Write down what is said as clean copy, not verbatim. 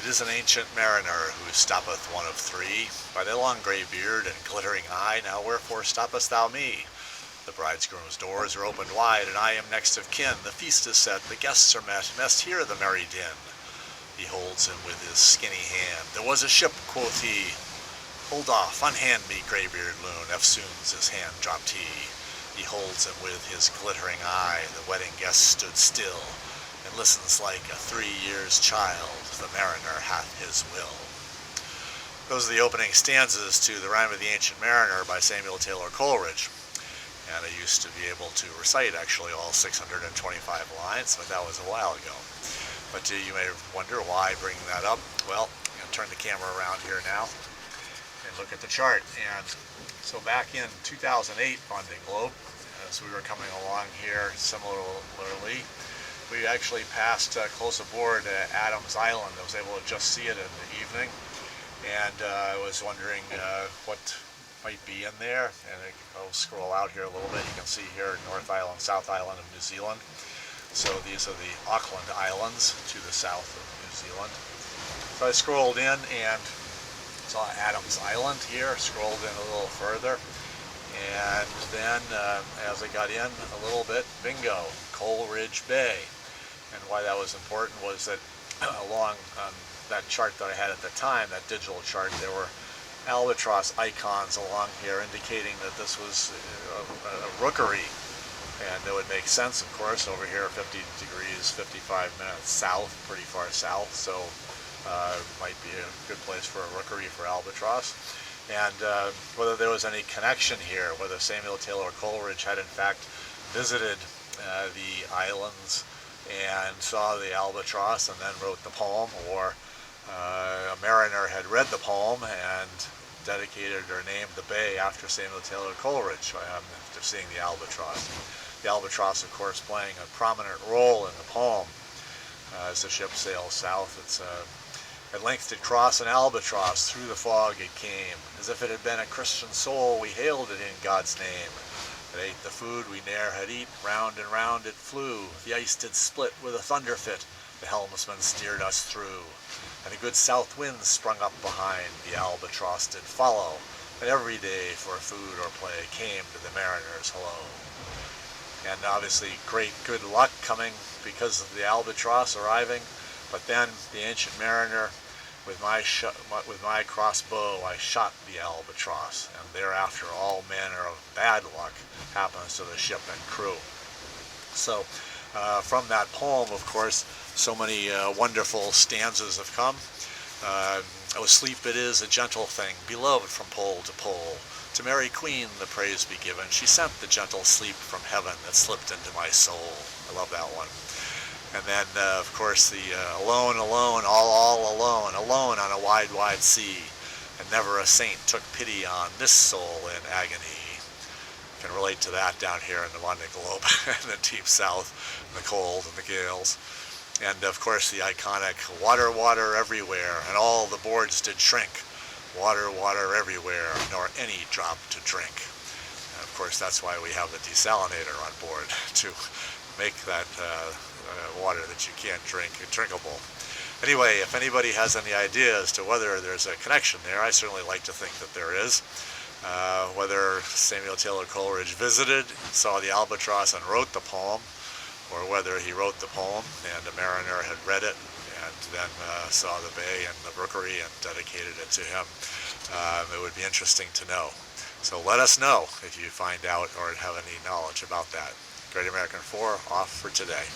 It is an ancient mariner who stoppeth one of three. By thy long grey beard and glittering eye, now wherefore stoppest thou me? The bridegroom's doors are opened wide, and I am next of kin. The feast is set, the guests are met, must hear the merry din. He holds him with his skinny hand. There was a ship, quoth he. Hold off, unhand me, greybeard loon. Eftsoons his hand dropped he. He holds him with his glittering eye. The wedding guest stood still, and listens like a 3 years child. The mariner hath his will. Those are the opening stanzas to The Rime of the Ancient Mariner by Samuel Taylor Coleridge. And I used to be able to recite actually all 625 lines, but that was a while ago. But you may wonder why I bring that up. Well, I'm going to turn the camera around here now and look at the chart. And so back in 2008 Vendée Globe, as we were coming along here similarly, we actually passed close aboard Adams Island. I was able to just see it in the evening, and I was wondering what might be in there. And I'll scroll out here a little bit. You can see here North Island, South Island of New Zealand. So these are the Auckland Islands to the south of New Zealand. So I scrolled in and saw Adams Island here, scrolled in a little further, and then as I got in a little bit, bingo, Coleridge Bay. And why that was important was that along that chart that I had at the time, that digital chart, there were albatross icons along here indicating that this was a rookery. And it would make sense, of course, over here 50 degrees, 55 minutes south, pretty far south, so might be a good place for a rookery for albatross. And whether there was any connection here, whether Samuel Taylor Coleridge had in fact visited the islands and saw the albatross and then wrote the poem, or a mariner had read the poem and dedicated or named the bay after Samuel Taylor Coleridge after seeing the albatross. The albatross, of course, playing a prominent role in the poem as the ship sails south. It's at length did cross an albatross, through the fog it came. As if it had been a Christian soul, we hailed it in God's name. It ate the food we ne'er had eat, round and round it flew. The ice did split with a thunder fit, the helmsman steered us through. And a good south wind sprung up behind, the albatross did follow. And every day for food or play came to the mariners hello. And obviously great good luck coming because of the albatross arriving. But then the ancient mariner, with my crossbow, I shot the albatross, and thereafter all manner of bad luck happens to the ship and crew. So from that poem, of course, so many wonderful stanzas have come. Oh, sleep it is a gentle thing, beloved from pole to pole. To Mary Queen the praise be given. She sent the gentle sleep from heaven that slipped into my soul. I love that one. And then, of course, the alone, alone, all alone, alone on a wide, wide sea. And never a saint took pity on this soul in agony. You can relate to that down here in the Vendée Globe, in the deep south, and the cold and the gales. And, of course, the iconic water, water everywhere, and all the boards did shrink. Water, water everywhere, nor any drop to drink. And of course, that's why we have the desalinator on board, to make that water that you can't drink drinkable. Anyway, if anybody has any idea as to whether there's a connection there, I certainly like to think that there is. Whether Samuel Taylor Coleridge visited, saw the albatross and wrote the poem, or whether he wrote the poem and a mariner had read it and then saw the bay and the rookery and dedicated it to him. It would be interesting to know. So let us know if you find out or have any knowledge about that. Great American 4 off for today.